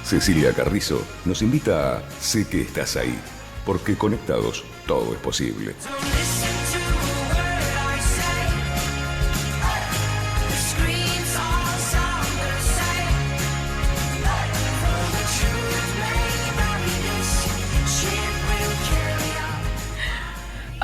Cecilia Carrizo nos invita a Sé que estás ahí, porque conectados todo es posible.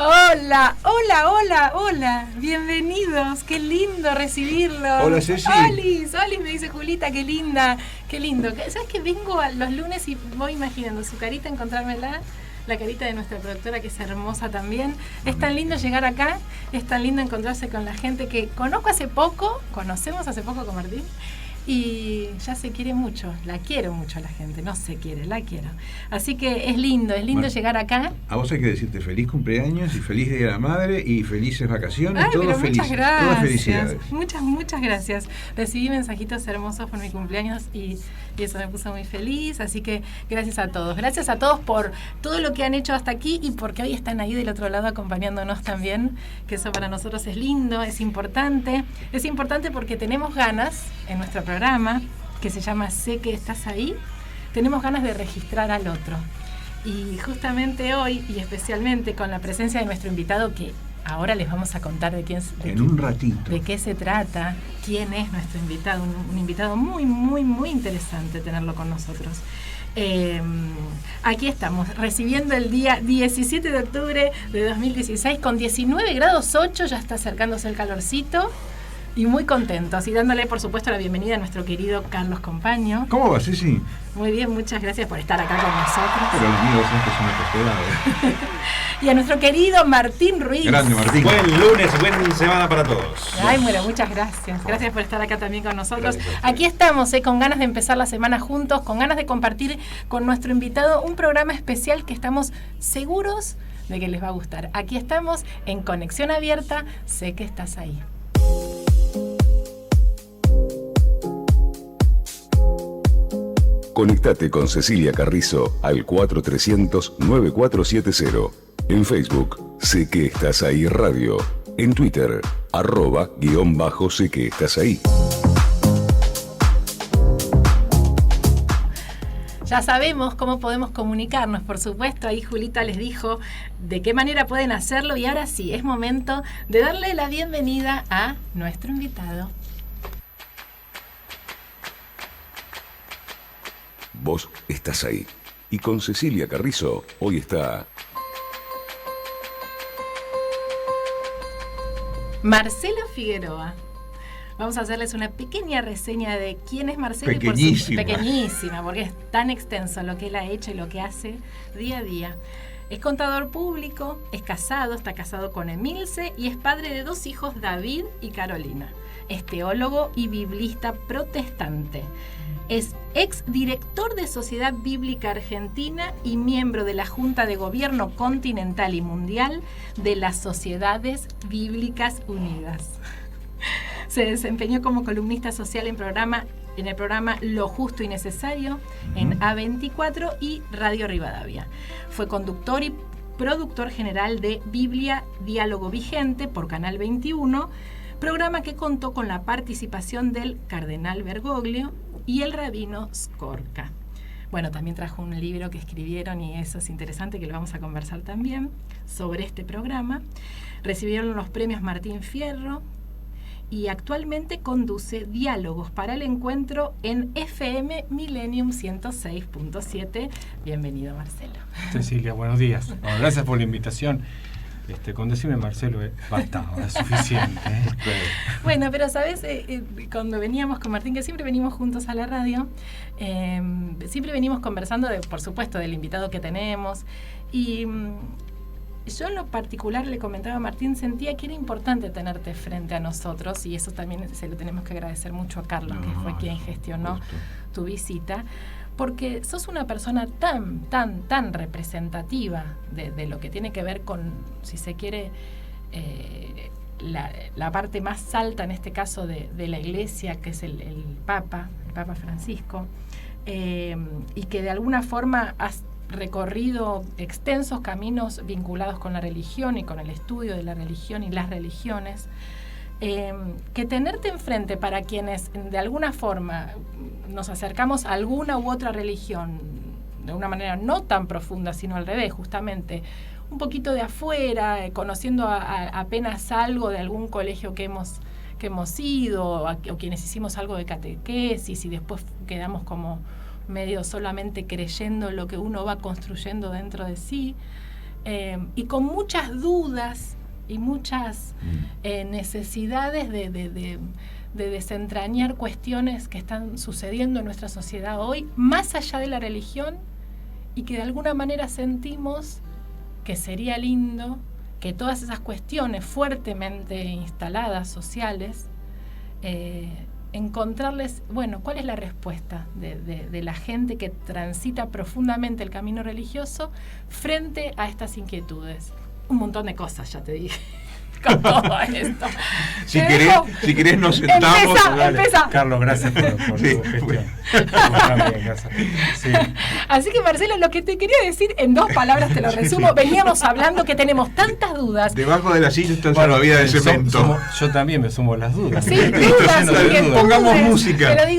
Hola, hola, hola, hola. Bienvenidos. Qué lindo recibirlos. Hola, Ceci. Olis, me dice Julita, qué linda, qué lindo. ¿Sabes que vengo a los lunes y voy imaginando su carita, encontrármela? La carita de nuestra productora, que es hermosa también. Es tan lindo llegar acá, es tan lindo encontrarse con la gente que conocemos hace poco con Martín. Y ya se quiere mucho, la quiero mucho a la gente, no se quiere, la quiero. Así que es lindo llegar acá. A vos hay que decirte feliz cumpleaños y feliz Día de la Madre y felices vacaciones. Ay, todo feliz. Muchas gracias. Todas felicidades. Muchas gracias. Recibí mensajitos hermosos por mi cumpleaños y eso me puso muy feliz. Así que gracias a todos. Gracias a todos por todo lo que han hecho hasta aquí y porque hoy están ahí del otro lado acompañándonos también, que eso para nosotros es lindo, es importante. Es importante porque tenemos ganas en nuestro programa, que se llama Sé que estás ahí, tenemos ganas de registrar al otro. Y justamente hoy, y especialmente con la presencia de nuestro invitado, que ahora les vamos a contar un ratito de qué se trata, quién es nuestro invitado, un invitado muy, muy, muy interesante tenerlo con nosotros. Aquí estamos, recibiendo el día 17 de octubre de 2016, con 19 grados 8, ya está acercándose el calorcito. Y muy contentos, y dándole por supuesto la bienvenida a nuestro querido Carlos Compaño. ¿Cómo va, Ceci? Muy bien, muchas gracias por estar acá con nosotros. Pero el mío es una costera. Y a nuestro querido Martín Ruiz. Grande, Martín. Buen lunes, buena semana para todos. Ay, bueno, muchas gracias. Gracias por estar acá también con nosotros. Aquí estamos, con ganas de empezar la semana juntos, con ganas de compartir con nuestro invitado un programa especial que estamos seguros de que les va a gustar. Aquí estamos en Conexión Abierta, Sé que estás ahí. Conectate con Cecilia Carrizo al 4300-9470. En Facebook, Sé que estás ahí radio. En Twitter, @_sé que estás ahí. Ya sabemos cómo podemos comunicarnos, por supuesto. Ahí Julita les dijo de qué manera pueden hacerlo. Y ahora sí, es momento de darle la bienvenida a nuestro invitado. Vos estás ahí. Y con Cecilia Carrizo, hoy está Marcelo Figueroa. Vamos a hacerles una pequeña reseña de quién es Marcelo. Pequeñísima, porque es tan extenso lo que él ha hecho y lo que hace día a día. Es contador público, es casado, está casado con Emilce y es padre de 2 hijos, David y Carolina. Es teólogo y biblista protestante. Es exdirector de Sociedad Bíblica Argentina y miembro de la Junta de Gobierno Continental y Mundial de las Sociedades Bíblicas Unidas. Se desempeñó como columnista social en el programa Lo Justo y Necesario en A24 y Radio Rivadavia. Fue conductor y productor general de Biblia Diálogo Vigente por Canal 21, programa que contó con la participación del cardenal Bergoglio y el rabino Skorka. Bueno, también trajo un libro que escribieron y eso es interesante, que lo vamos a conversar también sobre este programa. Recibieron los premios Martín Fierro y actualmente conduce Diálogos para el Encuentro en FM Millennium 106.7. Bienvenido, Marcelo. Cecilia, buenos días. Bueno, gracias por la invitación. Con decirme Marcelo bastaba, es suficiente. Bueno, pero sabes, cuando veníamos con Martín, que siempre venimos juntos a la radio, siempre venimos conversando, por supuesto, del invitado que tenemos. Y yo en lo particular le comentaba a Martín, sentía que era importante tenerte frente a nosotros, y eso también se lo tenemos que agradecer mucho a Carlos, que fue quien gestionó tu visita, porque sos una persona tan representativa de lo que tiene que ver con, si se quiere, la parte más alta en este caso de la Iglesia, que es el Papa Francisco, y que de alguna forma has recorrido extensos caminos vinculados con la religión y con el estudio de la religión y las religiones. que tenerte enfrente para quienes de alguna forma nos acercamos a alguna u otra religión de una manera no tan profunda, sino al revés, justamente un poquito de afuera, conociendo apenas algo de algún colegio que hemos ido, o quienes hicimos algo de catequesis y después quedamos como medio solamente creyendo lo que uno va construyendo dentro de sí, y con muchas dudas y muchas necesidades de desentrañar cuestiones que están sucediendo en nuestra sociedad hoy, más allá de la religión, y que de alguna manera sentimos que sería lindo que todas esas cuestiones fuertemente instaladas, sociales, encontrarles, bueno, ¿cuál es la respuesta de la gente que transita profundamente el camino religioso frente a estas inquietudes? Un montón de cosas, ya te dije, con todo esto. Si querés nos sentamos. Empieza. Carlos, gracias por Sí, tu gestión. Sí. Así que, Marcelo, lo que te quería decir en 2 palabras, te lo resumo. Veníamos hablando que tenemos tantas dudas. Debajo de la silla está el salvavidas de cemento. Yo también me sumo a las dudas. Sí, dudas, inquietudes. Pongamos música. Pero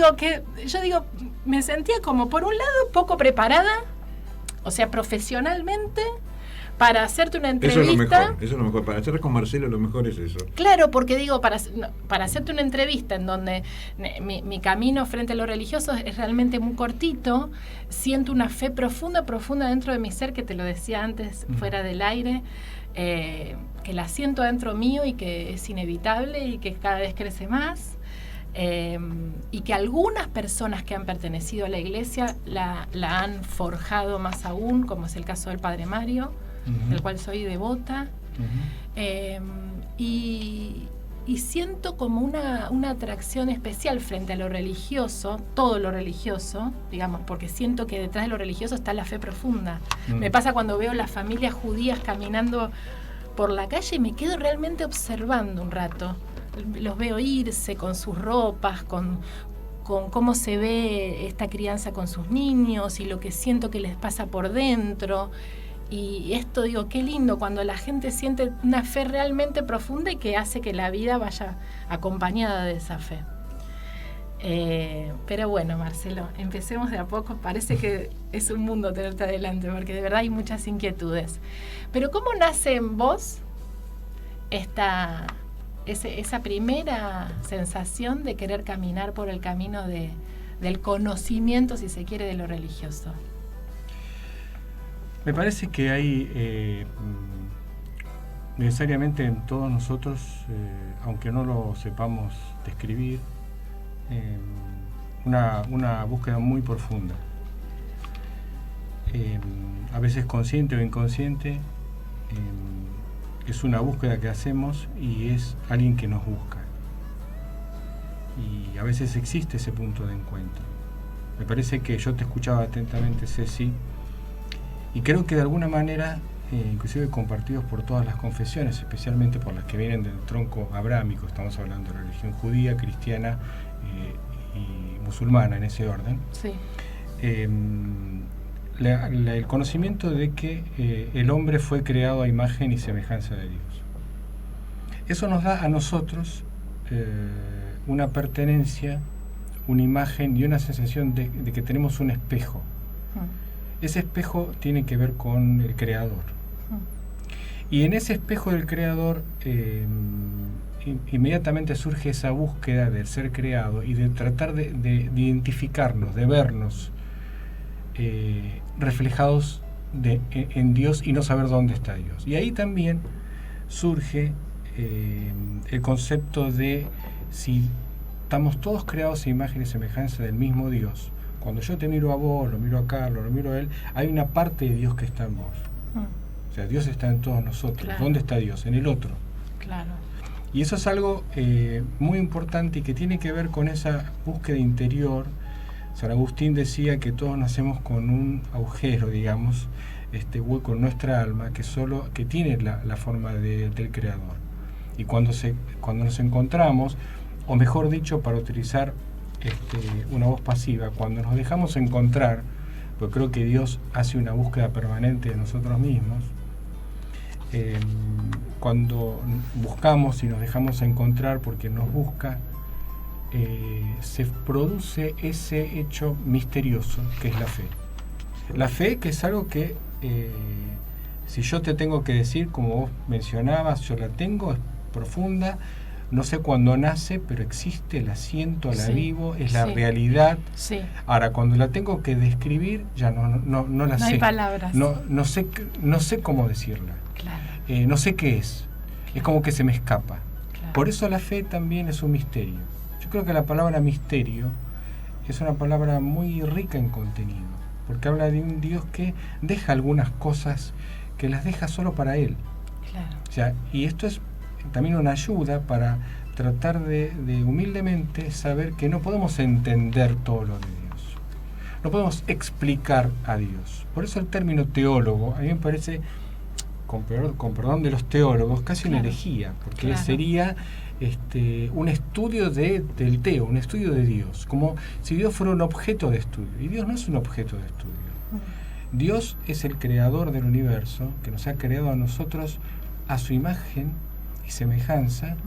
yo digo, me sentía como, por un lado, poco preparada, o sea, profesionalmente, para hacerte una entrevista. Eso es lo mejor. Para hacer con Marcelo lo mejor es eso. Claro, porque digo, para hacerte una entrevista en donde mi camino frente a lo religioso es realmente muy cortito, siento una fe profunda dentro de mi ser, que te lo decía antes fuera del aire, que la siento dentro mío y que es inevitable y que cada vez crece más. Y que algunas personas que han pertenecido a la iglesia la han forjado más aún, como es el caso del Padre Mario, del cual soy devota, y siento como una atracción especial frente a lo religioso, todo lo religioso, digamos, porque siento que detrás de lo religioso está la fe profunda. Me pasa cuando veo las familias judías caminando por la calle y me quedo realmente observando un rato. Los veo irse con sus ropas, con cómo se ve esta crianza con sus niños y lo que siento que les pasa por dentro. Y esto, digo, qué lindo cuando la gente siente una fe realmente profunda y que hace que la vida vaya acompañada de esa fe. Pero bueno, Marcelo, empecemos de a poco. Parece que es un mundo tenerte adelante, porque de verdad hay muchas inquietudes. Pero ¿cómo nace en vos esa primera sensación de querer caminar por el camino del conocimiento, si se quiere, de lo religioso? Me parece que hay necesariamente en todos nosotros, aunque no lo sepamos describir, una búsqueda muy profunda. A veces consciente o inconsciente, es una búsqueda que hacemos y es alguien que nos busca. Y a veces existe ese punto de encuentro. Me parece que yo te escuchaba atentamente, Ceci, y creo que de alguna manera, inclusive compartidos por todas las confesiones, especialmente por las que vienen del tronco abrámico, estamos hablando de religión judía, cristiana y musulmana en ese orden, sí. El conocimiento de que el hombre fue creado a imagen y semejanza de Dios. Eso nos da a nosotros una pertenencia, una imagen y una sensación de que tenemos un espejo. Ese espejo tiene que ver con el Creador. Y en ese espejo del Creador inmediatamente surge esa búsqueda del ser creado y de tratar de identificarnos, de vernos reflejados en Dios y no saber dónde está Dios. Y ahí también surge el concepto de si estamos todos creados a imagen y semejanza del mismo Dios. Cuando yo te miro a vos, lo miro a Carlos, lo miro a él, hay una parte de Dios que está en vos. O sea, Dios está en todos nosotros. Claro. ¿Dónde está Dios? En el otro. Claro. Y eso es algo muy importante y que tiene que ver con esa búsqueda interior. San Agustín decía que todos nacemos con un agujero, digamos, este hueco en nuestra alma que tiene la forma del Creador. Y cuando nos encontramos, o mejor dicho, para utilizar una voz pasiva, cuando nos dejamos encontrar, porque creo que Dios hace una búsqueda permanente de nosotros mismos, cuando buscamos y nos dejamos encontrar porque nos busca, se produce ese hecho misterioso que es la fe. La fe, que es algo que, si yo te tengo que decir, como vos mencionabas, yo la tengo, es profunda, no sé cuándo nace, pero existe, la siento, la vivo, es la realidad. Sí. Ahora, cuando la tengo que describir, ya no la sé. No hay palabras. No sé cómo decirla. Claro. No sé qué es. Claro. Es como que se me escapa. Claro. Por eso la fe también es un misterio. Yo creo que la palabra misterio es una palabra muy rica en contenido, porque habla de un Dios que deja algunas cosas, que las deja solo para Él. Claro. O sea, y esto es también una ayuda para tratar de humildemente saber que no podemos entender todo lo de Dios. No podemos explicar a Dios. Por eso el término teólogo, a mí me parece, con perdón de los teólogos, casi una herejía, porque sería un estudio del teo, un estudio de Dios, como si Dios fuera un objeto de estudio. Y Dios no es un objeto de estudio. Dios es el creador del universo, que nos ha creado a nosotros a su imagen y semejanza,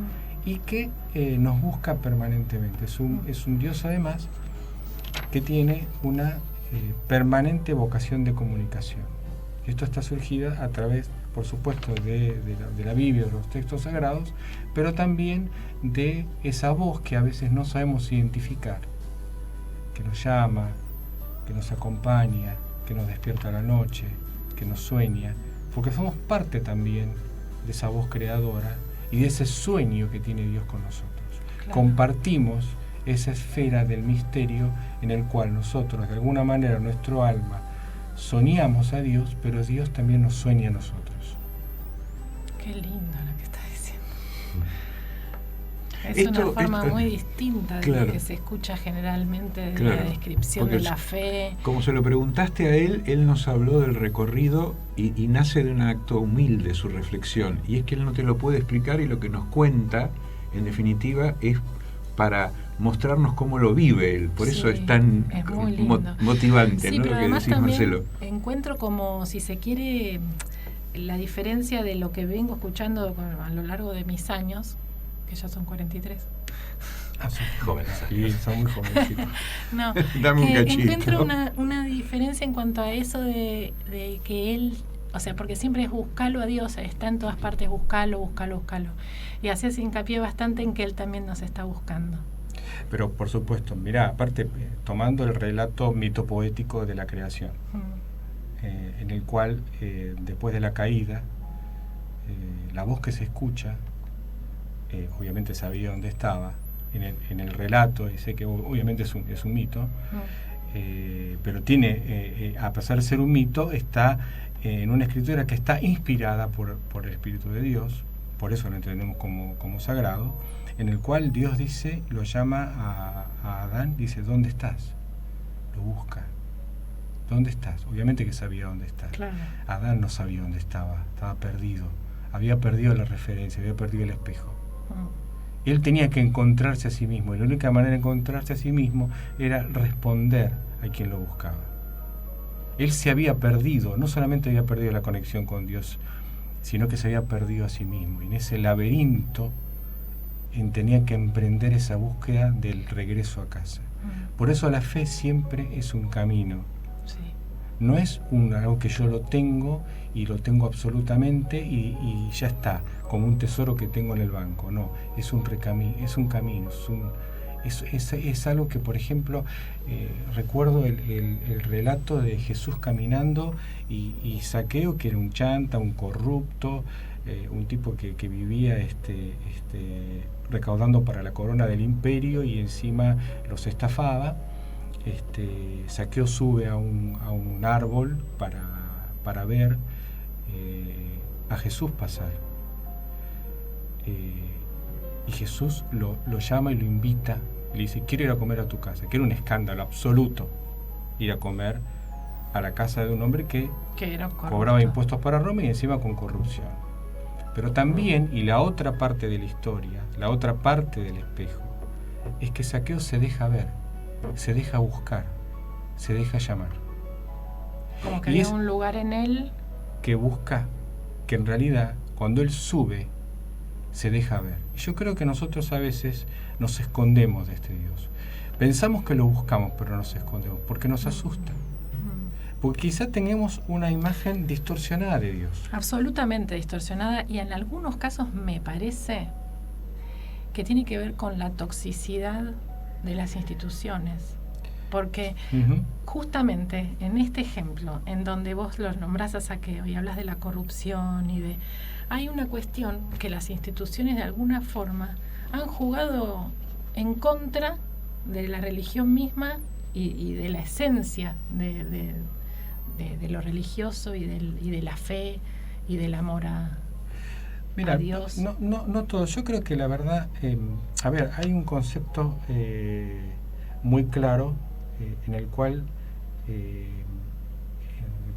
y que nos busca permanentemente. Es un Dios, además, que tiene una permanente vocación de comunicación. Esto está surgida a través, por supuesto, de la Biblia, de los textos sagrados, pero también de esa voz que a veces no sabemos identificar, que nos llama, que nos acompaña, que nos despierta a la noche, que nos sueña, porque somos parte también de esa voz creadora y de ese sueño que tiene Dios con nosotros. Claro. Compartimos esa esfera del misterio en el cual nosotros, de alguna manera, nuestro alma, soñamos a Dios, pero Dios también nos sueña a nosotros. Qué lindo lo que estás diciendo. Es una forma muy distinta de lo que se escucha generalmente de la descripción de la fe. Como se lo preguntaste a él nos habló del recorrido y nace de un acto humilde su reflexión. Y es que él no te lo puede explicar, y lo que nos cuenta, en definitiva, es para mostrarnos cómo lo vive él. Por eso es tan motivante, sí, ¿no? Pero Lo que además decís, Marcelo. Encuentro como, si se quiere, la diferencia de lo que vengo escuchando a lo largo de mis años, que ya son 43. Son jóvenes. Sí, son muy jovencitos. No, dame un cachito. Encuentro una diferencia en cuanto a eso de que él, o sea, porque siempre es buscarlo a Dios, está en todas partes, buscarlo. Y así se hincapié bastante en que él también nos está buscando. Pero por supuesto, mirá, aparte, tomando el relato mitopoético de la creación, en el cual, después de la caída, la voz que se escucha, obviamente sabía dónde estaba, en el relato, y sé que obviamente es un mito, pero tiene, a pesar de ser un mito, está en una escritura que está inspirada por el Espíritu de Dios, por eso lo entendemos como sagrado, en el cual Dios dice, lo llama a Adán, dice, ¿dónde estás? Lo busca. ¿Dónde estás? Obviamente que sabía dónde está. Claro. Adán no sabía dónde estaba perdido. Había perdido la referencia, había perdido el espejo. Él tenía que encontrarse a sí mismo, y la única manera de encontrarse a sí mismo era responder a quien lo buscaba. Él se había perdido, no solamente había perdido la conexión con Dios, sino que se había perdido a sí mismo. Y en ese laberinto tenía que emprender esa búsqueda del regreso a casa. Por eso la fe siempre es un camino. Sí. No es algo que yo lo tengo y lo tengo absolutamente y ya está, como un tesoro que tengo en el banco. No, es un camino, es algo que, por ejemplo, recuerdo el relato de Jesús caminando y Zaqueo, que era un chanta, un corrupto, un tipo que vivía recaudando para la corona del imperio y encima los estafaba. Zaqueo sube a un árbol para ver a Jesús pasar. Y Jesús lo llama y lo invita, y le dice, quiero ir a comer a tu casa, que era un escándalo absoluto ir a comer a la casa de un hombre que cobraba impuestos para Roma y encima con corrupción. Pero también, y la otra parte de la historia, la otra parte del espejo, es que Zaqueo se deja ver, se deja buscar, se deja llamar. Como que hay un lugar en él que busca que en realidad cuando Él sube se deja ver. Y yo creo que nosotros a veces nos escondemos de este Dios. Pensamos que lo buscamos, pero nos escondemos porque nos asusta. Porque quizá tengamos una imagen distorsionada de Dios. Absolutamente distorsionada, y en algunos casos me parece que tiene que ver con la toxicidad de las instituciones. Porque justamente en este ejemplo, en donde vos los nombrás a Zaqueo y hablas de la corrupción hay una cuestión que las instituciones de alguna forma han jugado en contra de la religión misma y de la esencia de lo religioso y de la fe y del amor a Dios. No todo. Yo creo que la verdad, hay un concepto muy claro en el cual el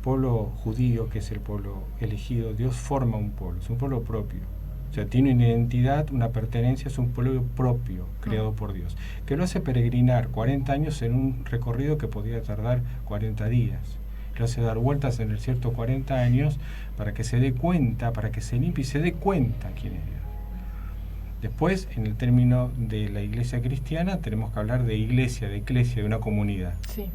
pueblo judío, que es el pueblo elegido, Dios forma un pueblo, es un pueblo propio. O sea, tiene una identidad, una pertenencia, es un pueblo propio, creado por Dios, que lo hace peregrinar 40 años en un recorrido que podía tardar 40 días. Lo hace dar vueltas en el desierto 40 años para que se dé cuenta, para que se limpie y se dé cuenta quién es Dios. Después, en el término de la iglesia cristiana, tenemos que hablar de iglesia, de eclesia, de una comunidad. Sí.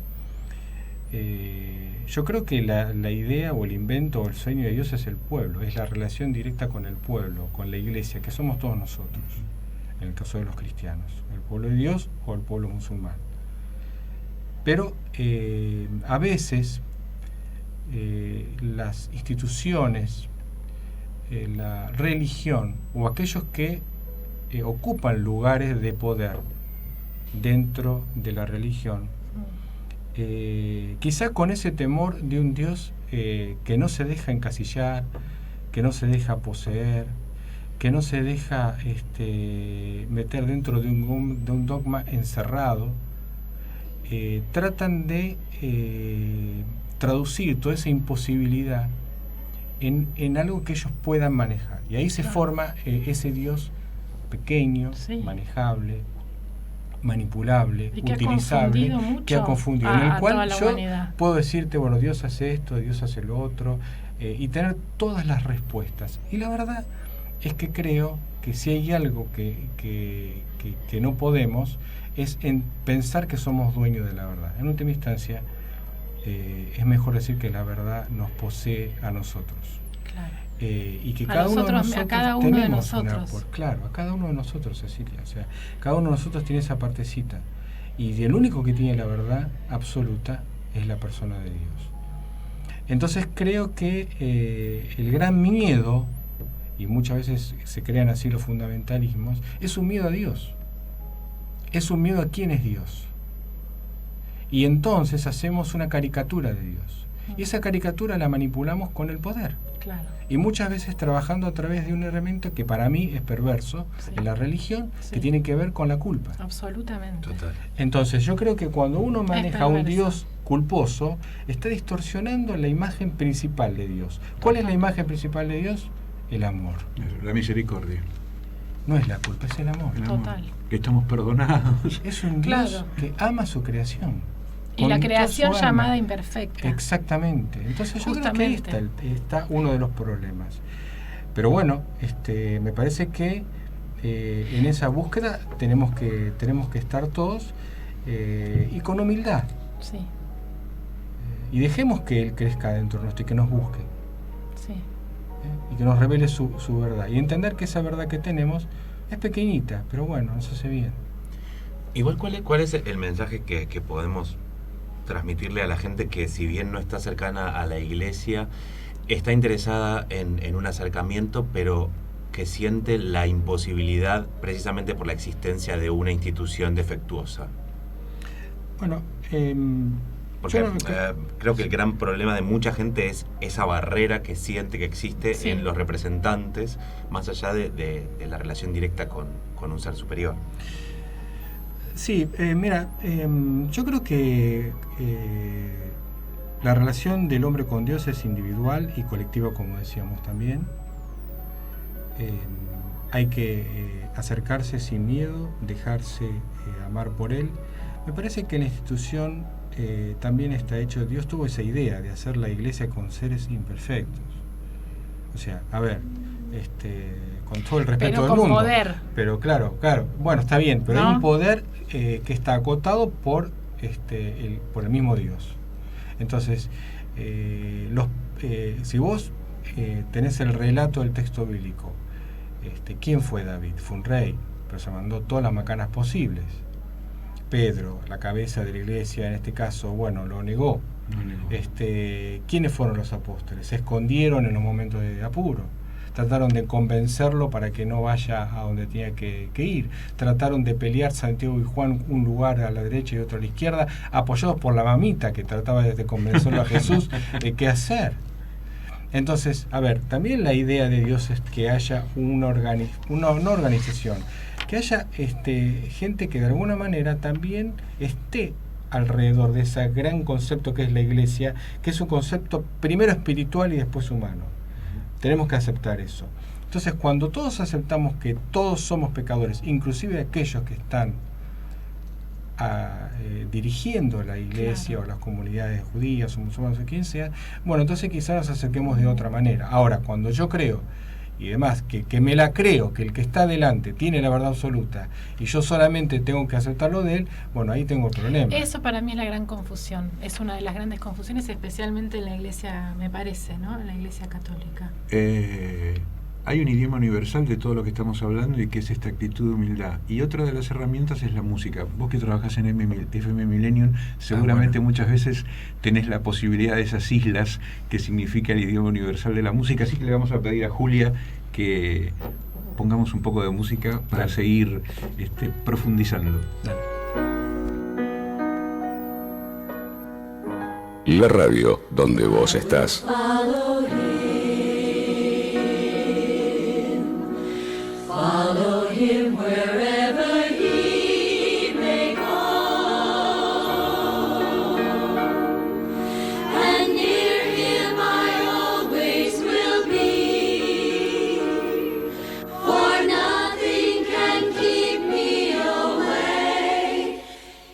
Yo creo que la idea o el invento o el sueño de Dios es el pueblo, es la relación directa con el pueblo, con la iglesia, que somos todos nosotros, en el caso de los cristianos, el pueblo de Dios o el pueblo musulmán. Pero a veces las instituciones, la religión o aquellos que ocupan lugares de poder dentro de la religión, quizá con ese temor de un Dios que no se deja encasillar, que no se deja poseer, que no se deja meter dentro de un dogma encerrado, tratan de traducir toda esa imposibilidad en algo que ellos puedan manejar. Y ahí se forma ese Dios pequeño, manejable, manipulable, utilizable, que ha confundido, en el cual yo puedo decirte, bueno, Dios hace esto, Dios hace lo otro, y tener todas las respuestas. Y la verdad es que creo que si hay algo que no podemos, es en pensar que somos dueños de la verdad. En última instancia, es mejor decir que la verdad nos posee a nosotros. Claro. Y que cada uno de nosotros tenemos a cada uno de nosotros, Cecilia. O sea, cada uno de nosotros tiene esa partecita. Y el único que tiene la verdad absoluta es la persona de Dios. Entonces creo que el gran miedo, y muchas veces se crean así los fundamentalismos, es un miedo a Dios. Es un miedo a quién es Dios. Y entonces hacemos una caricatura de Dios. Y esa caricatura la manipulamos con el poder. Claro. Y muchas veces trabajando a través de un elemento que para mí es perverso en la religión, que tiene que ver con la culpa. Absolutamente. Total. Entonces yo creo que cuando uno maneja un Dios culposo, está distorsionando la imagen principal de Dios. ¿Cuál es la imagen principal de Dios? El amor. La misericordia. No es la culpa, es el amor. Total. Que estamos perdonados. Es un Dios que ama su creación. Y la creación llamada imperfecta. Exactamente. Entonces yo creo que ahí está uno de los problemas. Pero bueno, me parece que en esa búsqueda tenemos que estar todos y con humildad. Sí. Y dejemos que Él crezca dentro nuestro y que nos busque. Sí. Y que nos revele su verdad. Y entender que esa verdad que tenemos es pequeñita, pero bueno, nos hace bien. Igual, ¿cuál es el mensaje que podemos transmitirle a la gente que, si bien no está cercana a la iglesia, está interesada en un acercamiento, pero que siente la imposibilidad precisamente por la existencia de una institución defectuosa? Bueno, porque creo que el gran problema de mucha gente es esa barrera que siente que existe en los representantes, más allá de la relación directa con un ser superior. Sí, mira, yo creo que la relación del hombre con Dios es individual y colectiva, como decíamos también. Hay que acercarse sin miedo, dejarse amar por Él. Me parece que la institución también está hecho, Dios tuvo esa idea de hacer la iglesia con seres imperfectos. O sea, a ver, con todo el respeto del mundo. Pero con poder. Pero claro, bueno, está bien, pero ¿no? hay un poder que está acotado por el mismo Dios. Entonces, si vos tenés el relato del texto bíblico, ¿quién fue David? Fue un rey, pero se mandó todas las macanas posibles. Pedro, la cabeza de la iglesia, en este caso, bueno, lo negó. ¿Quiénes fueron los apóstoles? Se escondieron en un momento de apuro. Trataron de convencerlo para que no vaya a donde tenía que ir. Trataron de pelear Santiago y Juan, un lugar a la derecha y otro a la izquierda, apoyados por la mamita que trataba de convencerlo a Jesús de qué hacer. Entonces, a ver, también la idea de Dios es que haya una organización, que haya gente que de alguna manera también esté alrededor de ese gran concepto que es la iglesia, que es un concepto primero espiritual y después humano. Tenemos que aceptar eso. Entonces, cuando todos aceptamos que todos somos pecadores, inclusive aquellos que están dirigiendo la iglesia, claro, o las comunidades judías o musulmanas o quien sea, bueno, entonces quizás nos acerquemos de otra manera. Ahora, cuando yo creo y demás, que me la creo, que el que está delante tiene la verdad absoluta y yo solamente tengo que aceptarlo de él, bueno, ahí tengo el problema. Eso para mí es la gran confusión, es una de las grandes confusiones, especialmente en la iglesia, me parece, ¿no? En la iglesia católica. Hay un idioma universal de todo lo que estamos hablando y que es esta actitud de humildad. Y otra de las herramientas es la música. Vos que trabajás en FM Millennium, seguramente muchas veces tenés la posibilidad de esas islas que significa el idioma universal de la música. Así que le vamos a pedir a Julia que pongamos un poco de música para seguir profundizando. La radio donde vos estás. Follow him wherever he may go, and near him I always will be, for nothing can keep me away.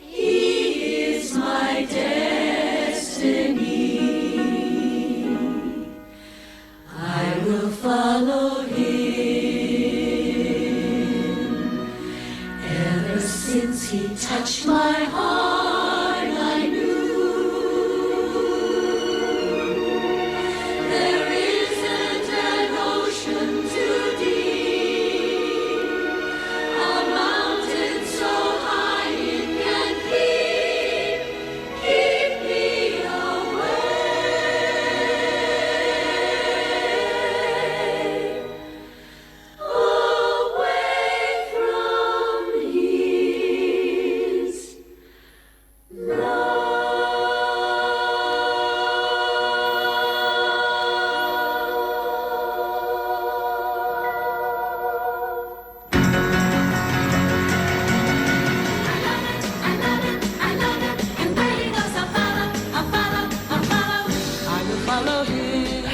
He is my destiny. I will follow him. Since he touched my heart, I knew there isn't an ocean too deep, a mountain so high it can keep me away from his love. I love it, and where he goes I'll follow him.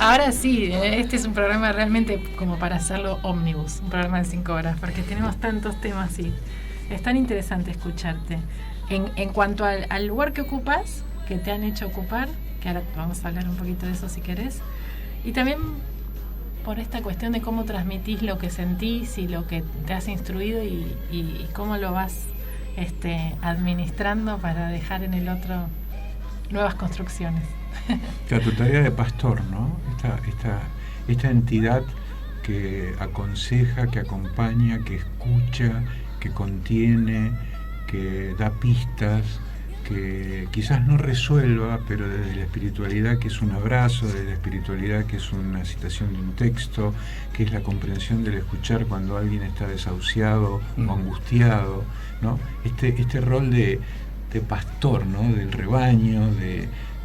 Ahora sí, este es un programa realmente como para hacerlo ómnibus, un programa de 5 horas, porque tenemos tantos temas y es tan interesante escucharte. En cuanto al lugar que ocupas, que te han hecho ocupar, que ahora vamos a hablar un poquito de eso si querés, y también por esta cuestión de cómo transmitís lo que sentís y lo que te has instruido y cómo lo vas administrando para dejar en el otro nuevas construcciones. Tu tarea de pastor, ¿no? Esta entidad que aconseja, que acompaña, que escucha, que contiene, que da pistas, que quizás no resuelva, pero desde la espiritualidad que es un abrazo, desde la espiritualidad que es una citación de un texto, que es la comprensión del escuchar cuando alguien está desahuciado o angustiado, ¿no? Este rol de pastor, ¿no? Del rebaño,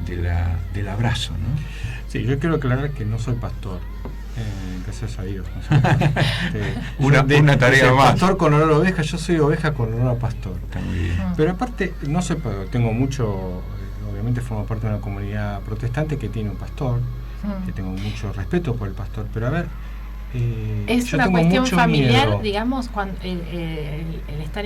del abrazo, ¿no? Sí, yo quiero aclarar que no soy pastor. Gracias a Dios. Una tarea más. Pastor con olor a oveja, yo soy oveja con olor a pastor. Está muy bien. Pero aparte, no sé, tengo mucho, obviamente formo parte de una comunidad protestante que tiene un pastor, que tengo mucho respeto por el pastor, pero a ver, es yo una tengo cuestión mucho familiar, miedo. digamos, cuando el estar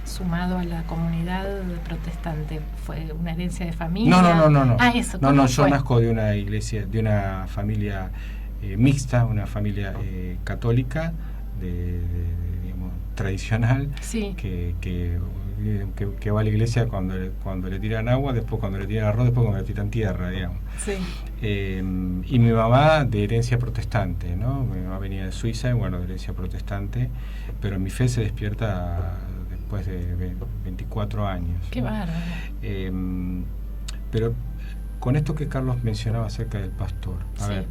sumado a la comunidad protestante fue una herencia de familia. No. Ah, eso. No, yo fue? nazco de una iglesia, de una familia mixta, una familia católica, digamos, tradicional, Sí. que va a la iglesia cuando le tiran agua, después cuando le tiran arroz, después cuando le tiran tierra, digamos. Sí. Y mi mamá de herencia protestante, ¿no? Mi mamá venía de Suiza, y bueno, de herencia protestante, pero mi fe se despierta después de 24 años. Qué bárbaro. Pero con esto que Carlos mencionaba acerca del pastor, a ver,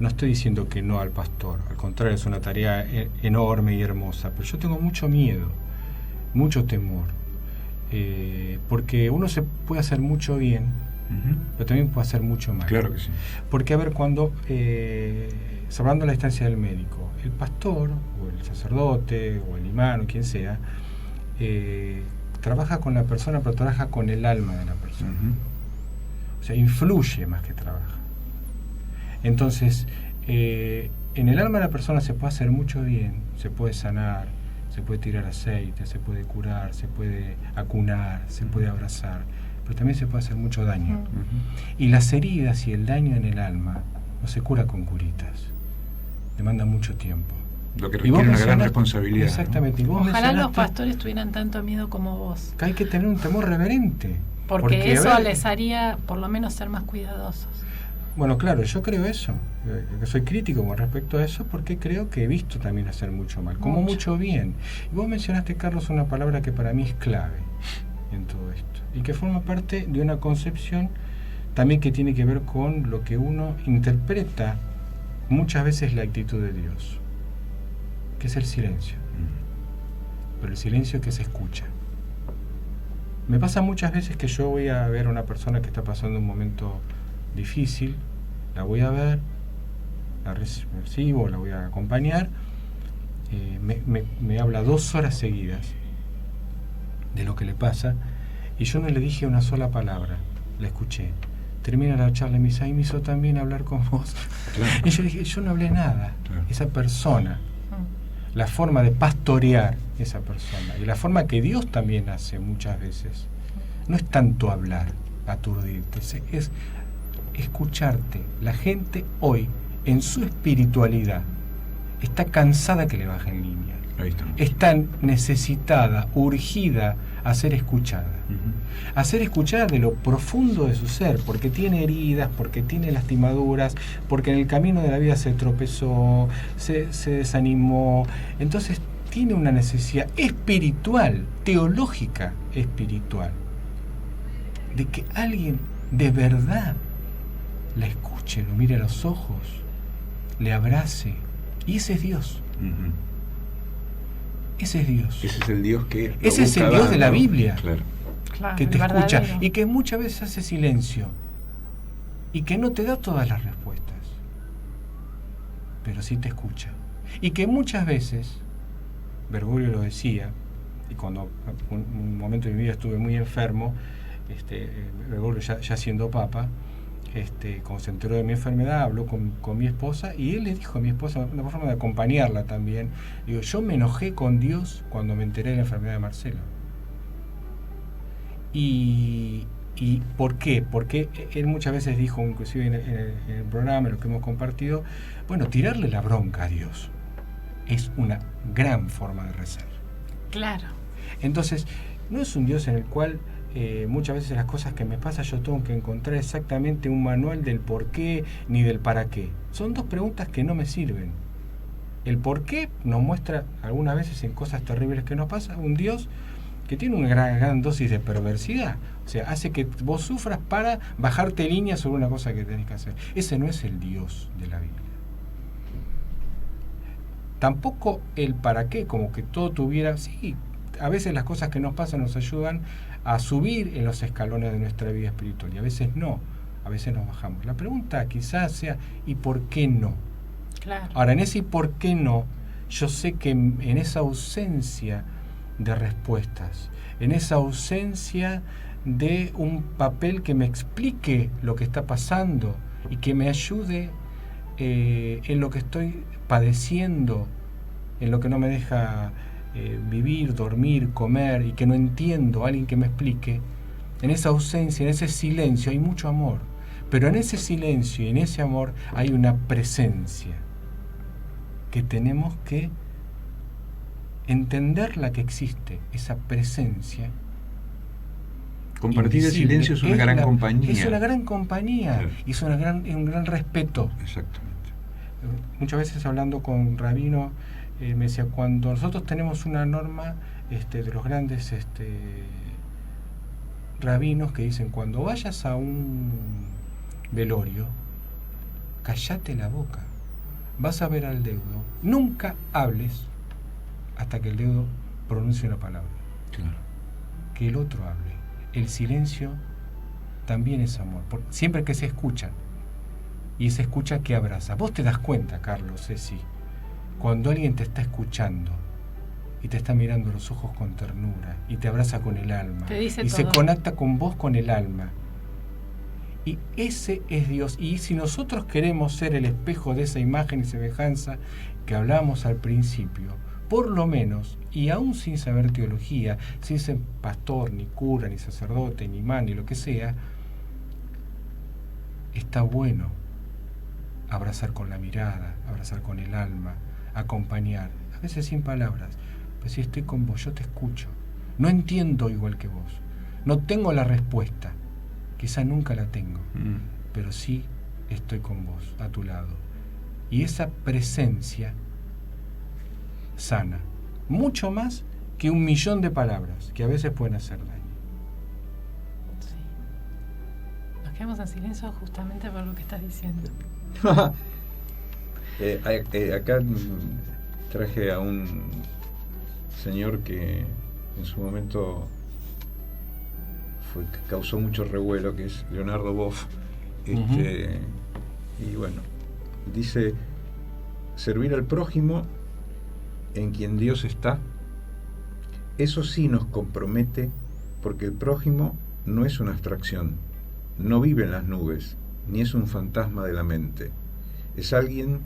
no estoy diciendo que no al pastor, al contrario, es una tarea enorme y hermosa, pero yo tengo mucho miedo, mucho temor, porque uno se puede hacer mucho bien, pero también puede hacer mucho mal. Claro que sí. Porque, a ver, cuando, salvando la distancia del médico, el pastor, o el sacerdote, o el imán, o quien sea, trabaja con la persona, pero trabaja con el alma de la persona. O sea, influye más que trabaja. Entonces, en el alma de la persona se puede hacer mucho bien, se puede sanar, se puede tirar aceite, se puede curar, se puede acunar, se puede abrazar, pero también se puede hacer mucho daño. Y las heridas y el daño en el alma no se cura con curitas, demanda mucho tiempo. Lo que requiere una gran responsabilidad. Exactamente. ¿no? Y vos Ojalá los pastores tuvieran tanto miedo como vos. que hay que tener un temor reverente. Porque eso a ver, les haría por lo menos ser más cuidadosos. Bueno, claro, yo creo eso. Soy crítico con respecto a eso porque creo que he visto también hacer mucho mal, como mucho bien. Y vos mencionaste, Carlos, una palabra que para mí es clave en todo esto y que forma parte de una concepción también que tiene que ver con lo que uno interpreta muchas veces la actitud de Dios, que es el silencio. Pero el silencio que se escucha. Me pasa muchas veces que yo voy a ver a una persona que está pasando un momento difícil, la voy a ver, la recibo, la voy a acompañar, me habla 2 horas seguidas de lo que le pasa y yo no le dije una sola palabra, la escuché. Termina la charla y me dice, ay, me hizo también hablar con vos. Claro. Y yo dije, yo no hablé nada. Claro. Esa persona, la forma de pastorear esa persona y la forma que Dios también hace muchas veces, no es tanto hablar, aturdirte, es escucharte. La gente hoy, en su espiritualidad, está cansada que le bajen línea. Está necesitada, urgida a ser escuchada. A ser escuchada de lo profundo de su ser, porque tiene heridas, porque tiene lastimaduras, porque en el camino de la vida se tropezó, se desanimó. Entonces tiene una necesidad espiritual, teológica espiritual, de que alguien de verdad la escuche, lo mire a los ojos, le abrace. Y ese es Dios. Ese es Dios. Ese es el Dios que... Ese es el Dios de la Biblia. Claro, que te escucha y que muchas veces hace silencio y que no te da todas las respuestas, pero sí te escucha. Y que muchas veces, Bergoglio lo decía, y cuando un momento de mi vida estuve muy enfermo, Bergoglio ya siendo papa, cuando se enteró de mi enfermedad, habló con mi esposa y él le dijo a mi esposa, una forma de acompañarla también, digo, yo me enojé con Dios cuando me enteré de la enfermedad de Marcelo. ¿Y por qué? Porque él muchas veces dijo, inclusive en el programa, en lo que hemos compartido, bueno, tirarle la bronca a Dios es una gran forma de rezar. Claro. Entonces, no es un Dios en el cual muchas veces las cosas que me pasan yo tengo que encontrar exactamente un manual del por qué ni del para qué. Son 2 preguntas que no me sirven. El por qué nos muestra algunas veces en cosas terribles que nos pasan un Dios que tiene una gran dosis de perversidad. O sea, hace que vos sufras para bajarte línea sobre una cosa que tenés que hacer. Ese no es el Dios de la Biblia. Tampoco el para qué, como que todo tuviera... Sí, a veces las cosas que nos pasan nos ayudan a subir en los escalones de nuestra vida espiritual y a veces no, a veces nos bajamos. La pregunta quizás sea, ¿y por qué no? Claro. Ahora, en ese ¿y por qué no? Yo sé que en esa ausencia de respuestas, en esa ausencia de un papel que me explique lo que está pasando y que me ayude en lo que estoy padeciendo, en lo que no me deja vivir, dormir, comer y que no entiendo, alguien que me explique, en esa ausencia, en ese silencio hay mucho amor, Pero en ese silencio y en ese amor hay una presencia que tenemos que entenderla, que existe, esa presencia. Compartir invisible, el silencio es una gran compañía. Es una gran compañía, Claro. y es un gran respeto. Exactamente. Muchas veces hablando con Rabino, me decía, cuando nosotros tenemos una norma de los grandes rabinos que dicen, cuando vayas a un velorio, cállate la boca, vas a ver al deudo, nunca hables hasta que el deudo pronuncie una palabra. Claro. Que el otro hable. El silencio también es amor, siempre que se escucha. Y esa escucha que abraza. Vos te das cuenta, Carlos, Ceci, cuando alguien te está escuchando y te está mirando a los ojos con ternura y te abraza con el alma Te dice y todo. se conecta con vos con el alma. Y ese es Dios. Y si nosotros queremos ser el espejo de esa imagen y semejanza que hablábamos al principio, por lo menos, y aún sin saber teología, sin ser pastor, ni cura, ni sacerdote, ni imán, ni lo que sea, está bueno abrazar con la mirada, abrazar con el alma, acompañar, a veces sin palabras, pero si estoy con vos, yo te escucho, no entiendo igual que vos, no tengo la respuesta, quizá nunca la tengo, pero sí estoy con vos, a tu lado, y esa presencia sana, mucho más que 1.000.000 de palabras, que a veces pueden hacer daño. Sí. Nos quedamos en silencio justamente por lo que estás diciendo. Acá traje a un señor que en su momento causó mucho revuelo, que es Leonardo Boff. Y bueno, dice: servir al prójimo en quien Dios está, eso sí nos compromete, porque el prójimo no es una abstracción, no vive en las nubes, ni es un fantasma de la mente. Es alguien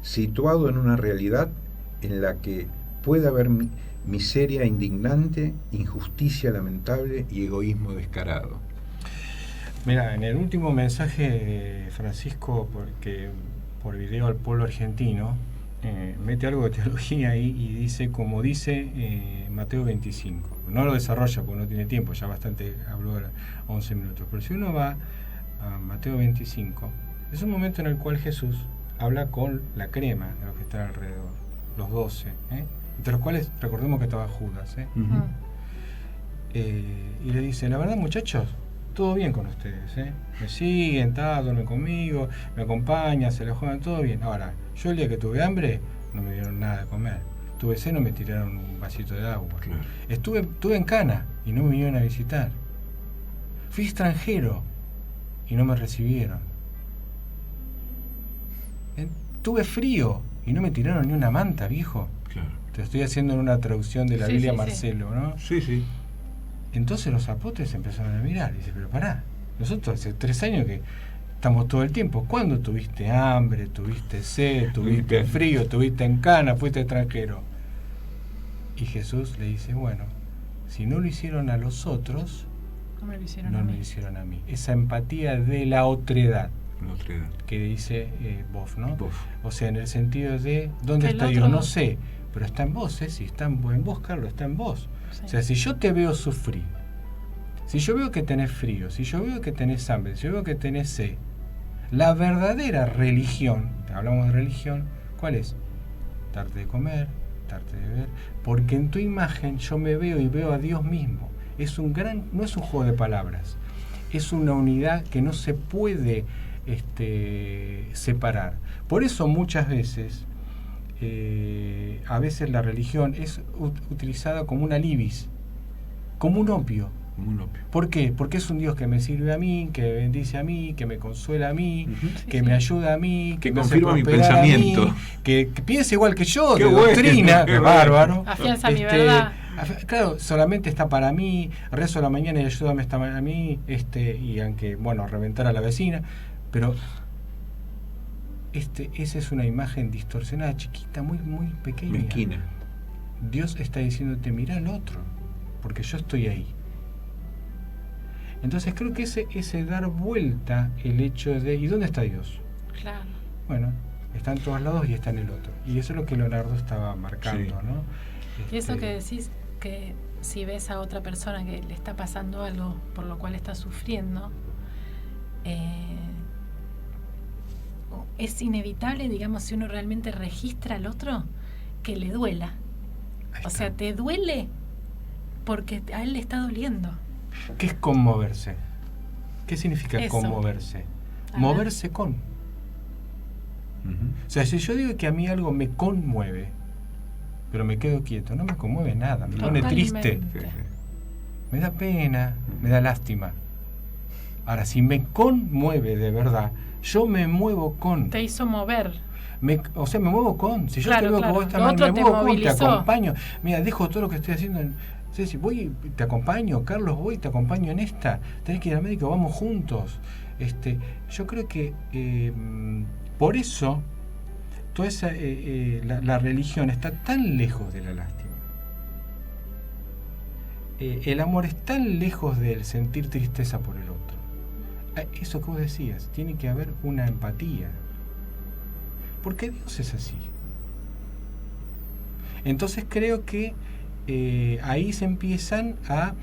situado en una realidad en la que puede haber miseria indignante, injusticia lamentable y egoísmo descarado. Mira, en el último mensaje de Francisco, por video al pueblo argentino, mete algo de teología ahí y dice, como dice Mateo 25. No lo desarrolla porque no tiene tiempo, ya bastante habló 11 minutos. Pero si uno va a Mateo 25, es un momento en el cual Jesús habla con la crema de los que están alrededor, los 12, entre los cuales recordemos que estaba Judas. Y le dice, la verdad, muchachos, todo bien con ustedes, me siguen, duermen conmigo, me acompañan, se la juegan, todo bien. Ahora, yo el día que tuve hambre no me dieron nada de comer, tuve sed, no me tiraron un vasito de agua, Claro. estuve en cana y no me vinieron a visitar, fui extranjero y no me recibieron, tuve frío y no me tiraron ni una manta, viejo. Claro. Te estoy haciendo en una traducción de la Sí, Biblia sí, sí. Marcelo, ¿no? Sí, sí. Entonces los apóstoles empezaron a mirar y dice, pero pará, nosotros hace 3 años que estamos todo el tiempo. ¿Cuándo tuviste hambre, tuviste sed, tuviste frío, tuviste en cana, fuiste extranjero? Y Jesús le dice, bueno, si no lo hicieron a los otros, No me lo hicieron no a lo mí. hicieron a mí. Esa empatía de la otredad La otra edad. que dice Boff, ¿no? Boff. O sea, en el sentido de, ¿dónde Que el está otro- Dios? No sé, pero está en vos, si está en vos, Carlos, está en vos. Sí. O sea, si yo te veo sufrir, si yo veo que tenés frío, si yo veo que tenés hambre, si yo veo que tenés sed, la verdadera religión, hablamos de religión, ¿cuál es? Darte de comer, darte de beber, porque en tu imagen yo me veo y veo a Dios mismo. Es un gran, no es un juego de palabras, es una unidad que no se puede separar. Por eso muchas veces, a veces la religión es utilizada como una libis, como un opio. Como un opio. ¿Por qué? Porque es un Dios que me sirve a mí, que me bendice a mí, que me consuela a mí, que me ayuda a mí, Que me hace confirma mi prosperar a mí, pensamiento. que piensa igual que yo, Qué de bueno, doctrina, qué qué bueno. bárbaro. Afianza mi verdad. Claro, solamente está para mí, rezo a la mañana y ayúdame a mí, y aunque, bueno, reventar a la vecina, pero esa es una imagen distorsionada, chiquita, muy, muy pequeña. Mezquina. Dios está diciéndote, mirá al otro, porque yo estoy ahí. Entonces creo que ese dar vuelta, el hecho de ¿y dónde está Dios? Claro. Bueno, está en todos lados y está en el otro. Y eso es lo que Leonardo estaba marcando, Sí. ¿no? Y eso que decís, que si ves a otra persona que le está pasando algo por lo cual está sufriendo, es inevitable, digamos, si uno realmente registra al otro, que le duela. Ahí O está. sea, te duele porque a él le está doliendo. ¿Qué es conmoverse? ¿Qué significa Eso. conmoverse? A ver. Moverse con. Ujú. O sea, si yo digo que a mí algo me conmueve, pero me quedo quieto, no me conmueve nada, me pone triste, Sí, sí. me da pena, me da lástima. Ahora, si me conmueve de verdad, yo me muevo con. Te hizo mover. O sea, me muevo con. Si yo Claro, te veo claro. que vos estás Lo mal, otro me te muevo con, te movilizó. acompaño. Mira, dejo todo lo que estoy haciendo. Ceci, voy y te acompaño. Carlos, voy y te acompaño en esta. Tenés que ir al médico, vamos juntos. Yo creo que por eso toda esa la religión está tan lejos de la lástima. El amor es tan lejos del sentir tristeza por el otro. Eso que vos decías, tiene que haber una empatía. Porque Dios es así. Entonces creo que ahí se empiezan a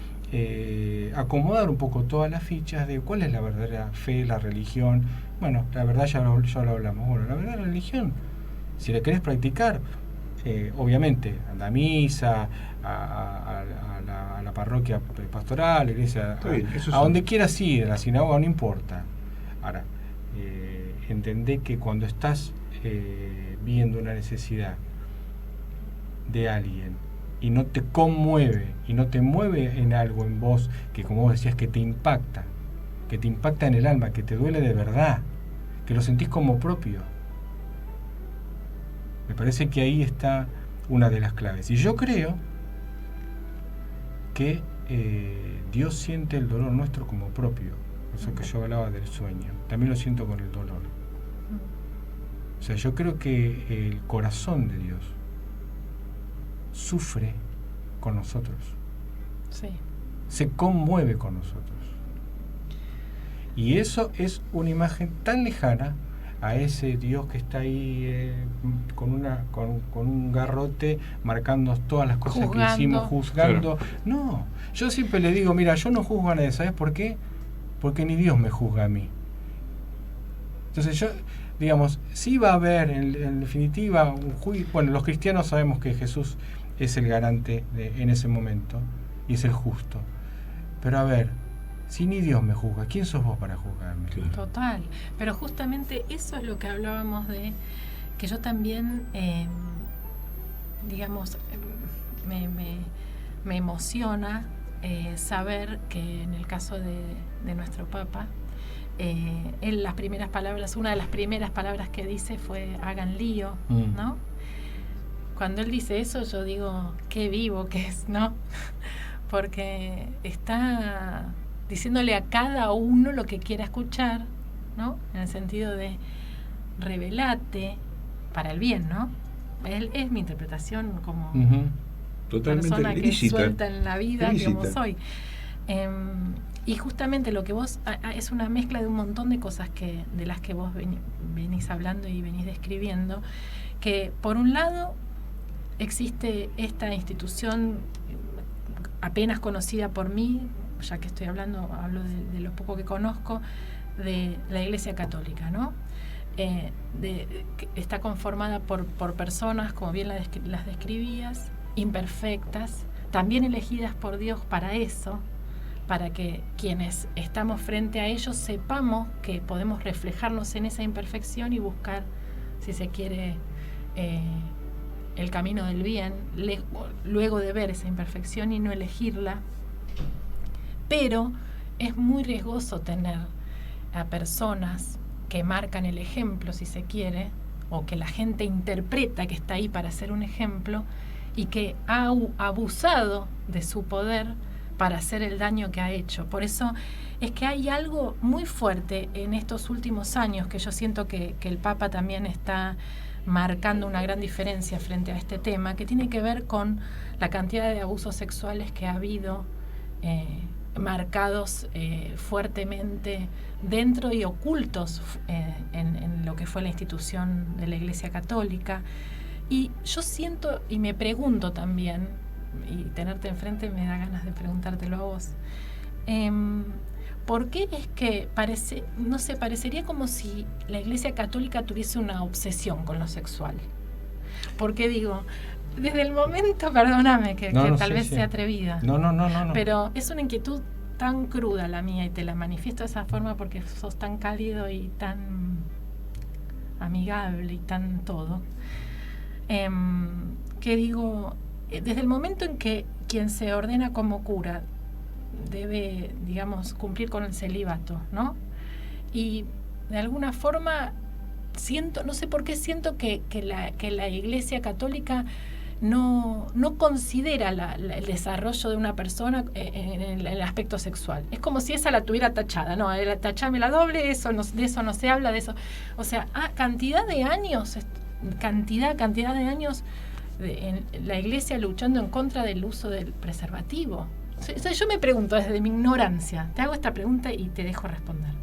acomodar un poco todas las fichas de cuál es la verdadera fe, la religión. Bueno, la verdad ya lo hablamos. Bueno, la verdadera religión, si la querés practicar, obviamente, anda a misa, a la parroquia pastoral, iglesia, Está bien, eso a sí. donde quieras ir, a la sinagoga, no importa. Ahora, entendé que cuando estás viendo una necesidad de alguien y no te conmueve y no te mueve en algo en vos que, como vos decías, que te impacta en el alma, que te duele de verdad, que lo sentís como propio, me parece que ahí está una de las claves. Y yo creo que Dios siente el dolor nuestro como propio. Eso que yo hablaba del sueño, también lo siento con el dolor. O sea, yo creo que el corazón de Dios sufre con nosotros, Sí. se conmueve con nosotros. Y eso es una imagen tan lejana a ese Dios que está ahí con un garrote marcando todas las cosas Juzgando. que hicimos, juzgando. No, yo siempre le digo, mira, yo no juzgo a nadie, ¿sabes por qué? Porque ni Dios me juzga a mí. Entonces yo, digamos, sí va a haber en definitiva un juicio. Bueno, los cristianos sabemos que Jesús es el garante en ese momento y es el justo. Pero a ver, si ni Dios me juzga, ¿quién sos vos para juzgarme? Claro. Total, pero justamente eso es lo que hablábamos de que yo también, digamos, me emociona saber que en el caso de nuestro Papa, él las primeras palabras, una de las primeras palabras que dice fue hagan lío, ¿no? Cuando él dice eso yo digo, qué vivo que es, ¿no? Porque está diciéndole a cada uno lo que quiera escuchar, ¿no? En el sentido de revelate para el bien, ¿no? Es mi interpretación como Totalmente persona que lícita. suelta en la vida Lícita. como soy. Y justamente lo que vos es una mezcla de un montón de cosas de las que vos venís hablando y venís describiendo, que por un lado existe esta institución apenas conocida por mí, ya que hablo de lo poco que conozco, de la Iglesia Católica, ¿no? Que está conformada por personas, como bien las describías, imperfectas, también elegidas por Dios para eso, para que quienes estamos frente a ellos sepamos que podemos reflejarnos en esa imperfección y buscar, si se quiere, el camino del bien, luego de ver esa imperfección y no elegirla. Pero es muy riesgoso tener a personas que marcan el ejemplo, si se quiere, o que la gente interpreta que está ahí para ser un ejemplo y que ha abusado de su poder para hacer el daño que ha hecho. Por eso es que hay algo muy fuerte en estos últimos años que yo siento que el Papa también está marcando una gran diferencia frente a este tema, que tiene que ver con la cantidad de abusos sexuales que ha habido marcados fuertemente dentro y ocultos en lo que fue la institución de la Iglesia Católica. Y yo siento y me pregunto también, y tenerte enfrente me da ganas de preguntártelo a vos, ¿por qué es que parecería como si la Iglesia Católica tuviese una obsesión con lo sexual? Porque digo, desde el momento, perdóname que tal vez sea atrevida, no, pero es una inquietud tan cruda la mía y te la manifiesto de esa forma porque sos tan cálido y tan amigable y tan todo, que digo, desde el momento en que quien se ordena como cura debe, digamos, cumplir con el celibato, ¿no? Y de alguna forma no sé por qué siento que la Iglesia Católica no considera el desarrollo de una persona en el aspecto sexual. Es como si esa la tuviera tachada, no, tachame la doble, de eso no se habla, de eso. O sea, cantidad de años en la Iglesia luchando en contra del uso del preservativo. O sea, yo me pregunto desde mi ignorancia, te hago esta pregunta y te dejo responder.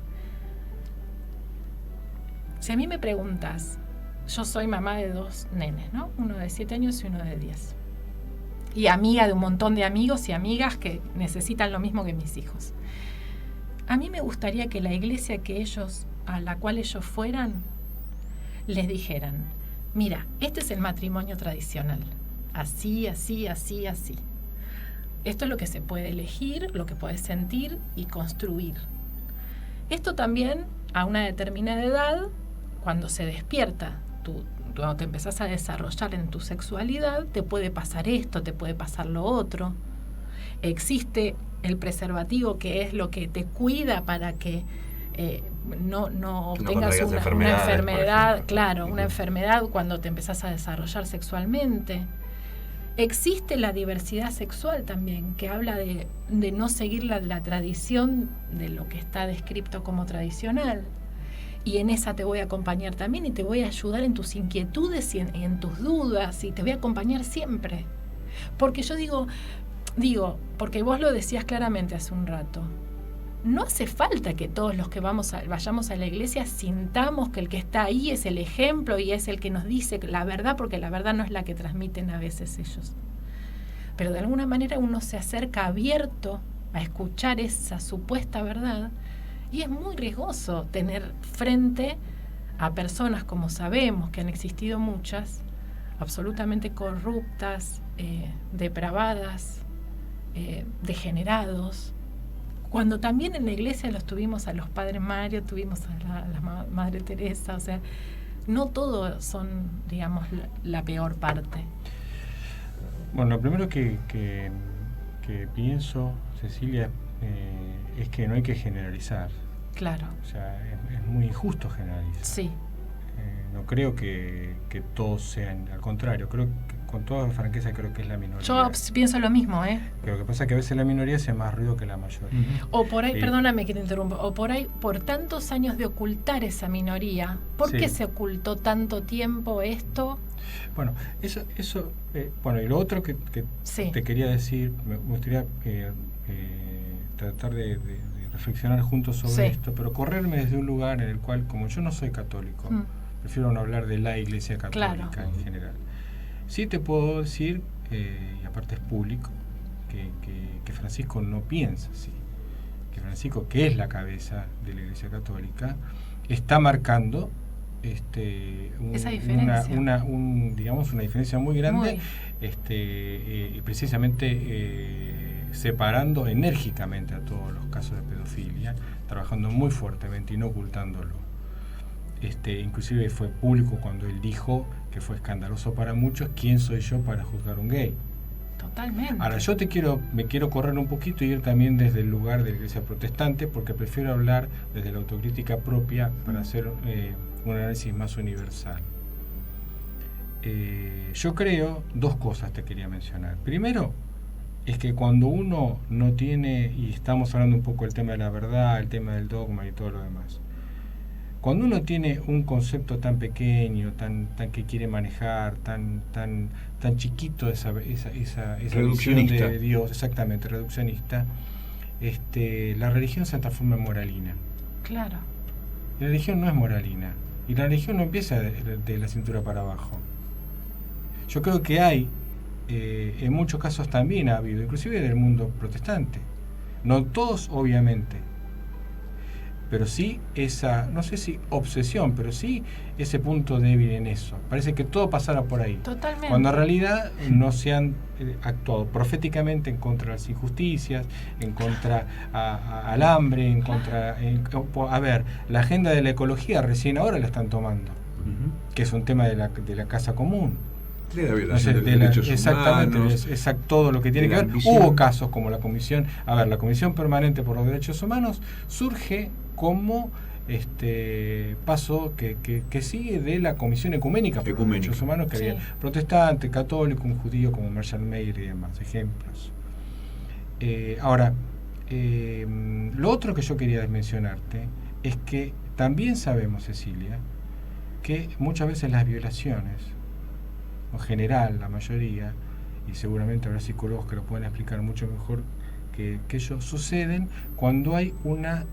Si a mí me preguntas, yo soy mamá de 2 nenes, ¿no? Uno de 7 años y uno de 10. Y amiga de un montón de amigos y amigas que necesitan lo mismo que mis hijos. A mí me gustaría que la iglesia a la cual ellos fueran, les dijeran, mira, este es el matrimonio tradicional. Así, así, así, así. Esto es lo que se puede elegir, lo que puedes sentir y construir. Esto también, a una determinada edad, cuando se despierta, cuando te empezás a desarrollar en tu sexualidad, te puede pasar esto, te puede pasar lo otro. Existe el preservativo, que es lo que te cuida para que no obtengas una enfermedad, claro, una enfermedad cuando te empezás a desarrollar sexualmente. Existe la diversidad sexual también, que habla de no seguir la tradición de lo que está descrito como tradicional. Y en esa te voy a acompañar también y te voy a ayudar en tus inquietudes y en tus dudas y te voy a acompañar siempre. Porque yo digo, porque vos lo decías claramente hace un rato, no hace falta que todos los que vayamos a la iglesia sintamos que el que está ahí es el ejemplo y es el que nos dice la verdad, porque la verdad no es la que transmiten a veces ellos. Pero de alguna manera uno se acerca abierto a escuchar esa supuesta verdad. Y es muy riesgoso tener frente a personas, como sabemos que han existido muchas, absolutamente corruptas, depravadas, degenerados. Cuando también en la iglesia los tuvimos a los padres Mario, tuvimos a la Madre Teresa, o sea, no todos son, digamos, la peor parte. Bueno, lo primero que pienso, Cecilia, es que no hay que generalizar. Claro. O sea, es muy injusto generalizar. Sí. No creo que todos sean, al contrario, creo que con toda franqueza creo que es la minoría. Yo pienso lo mismo, Pero lo que pasa es que a veces la minoría hace más ruido que la mayoría. O por ahí, perdóname que te interrumpa, o por ahí, por tantos años de ocultar esa minoría, ¿por qué se ocultó tanto tiempo esto? Bueno, bueno, y lo otro que te quería decir, me gustaría tratar de reflexionar juntos sobre esto, pero correrme desde un lugar en el cual, como yo no soy católico, prefiero no hablar de la Iglesia Católica en general. Sí te puedo decir, y aparte es público, que Francisco no piensa así. Que Francisco, que es la cabeza de la Iglesia Católica, está marcando esa diferencia. Digamos, una diferencia muy grande, precisamente separando enérgicamente a todos los casos de pedofilia, trabajando muy fuertemente y no ocultándolo. Inclusive fue público cuando él dijo que fue escandaloso para muchos: ¿quién soy yo para juzgar un gay? Totalmente. Ahora yo me quiero correr un poquito y ir también desde el lugar de la Iglesia protestante, porque prefiero hablar desde la autocrítica propia para hacer un análisis más universal. Yo creo, 2 cosas te quería mencionar. Primero, es que cuando uno no tiene, y estamos hablando un poco del tema de la verdad, el tema del dogma y todo lo demás, cuando uno tiene un concepto tan pequeño, tan que quiere manejar, tan chiquito, esa visión de Dios, exactamente, reduccionista, la religión se transforma en moralina. Claro. La religión no es moralina. Y la religión no empieza de la cintura para abajo. Yo creo que hay, en muchos casos también ha habido, inclusive del mundo protestante. No todos, obviamente. Pero sí esa, no sé si obsesión, pero sí ese punto débil en eso. Parece que todo pasara por ahí. Totalmente. Cuando en realidad no se han actuado proféticamente en contra de las injusticias, en contra al hambre, en contra... a ver, la agenda de la ecología recién ahora la están tomando, que es un tema de la casa común. De la violación de los derechos exactamente, humanos. Exacto, todo lo que tiene que ver. Hubo casos como la Comisión Permanente por los Derechos Humanos, surge como paso que sigue de la Comisión Ecuménica por los Derechos Humanos, que había protestante, católico, un judío como Marshall Mayer y demás ejemplos. Ahora, lo otro que yo quería mencionarte es que también sabemos, Cecilia, que muchas veces las violaciones, en general, la mayoría, y seguramente habrá psicólogos que lo pueden explicar mucho mejor que ellos, suceden cuando hay una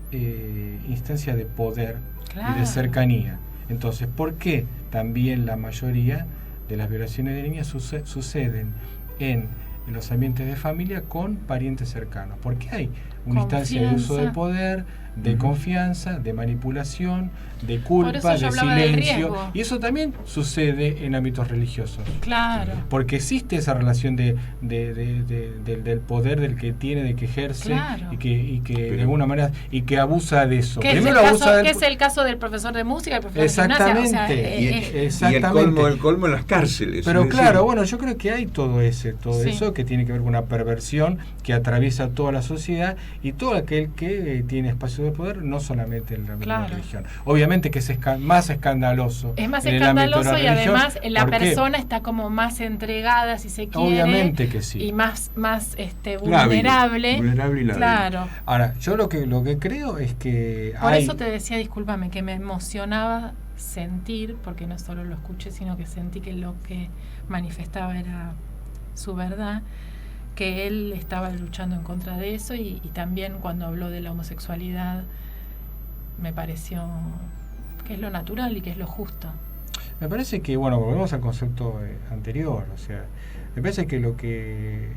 instancia de poder y de cercanía. Entonces, ¿por qué también la mayoría de las violaciones de niñas suceden en los ambientes de familia con parientes cercanos? Porque hay una instancia de uso de poder, de confianza, de manipulación, de culpa, de silencio, y eso también sucede en ámbitos religiosos. Claro. Porque existe esa relación del poder, del que tiene, de que ejerce, y que de alguna manera, y que abusa de eso. Primero que es el caso del profesor de música, el profesor de gimnasia, exactamente. Y el colmo en las cárceles. Pero claro, bueno, yo creo que hay todo eso que tiene que ver con una perversión que atraviesa toda la sociedad y todo aquel que tiene espacio de poder, no solamente en el ámbito de la religión. Obviamente que es más escandaloso. Es más escandaloso y además la persona está como más entregada, si se quiere. Obviamente que sí. Y más vulnerable. Vulnerable y lábil. Claro. Ahora, yo lo que creo es que por eso te decía, discúlpame, que me emocionaba sentir, porque no solo lo escuché, sino que sentí que lo que manifestaba era su verdad, que él estaba luchando en contra de eso y también cuando habló de la homosexualidad me pareció que es lo natural y que es lo justo. Me parece que, bueno, volvemos al concepto anterior, o sea, me parece que lo que,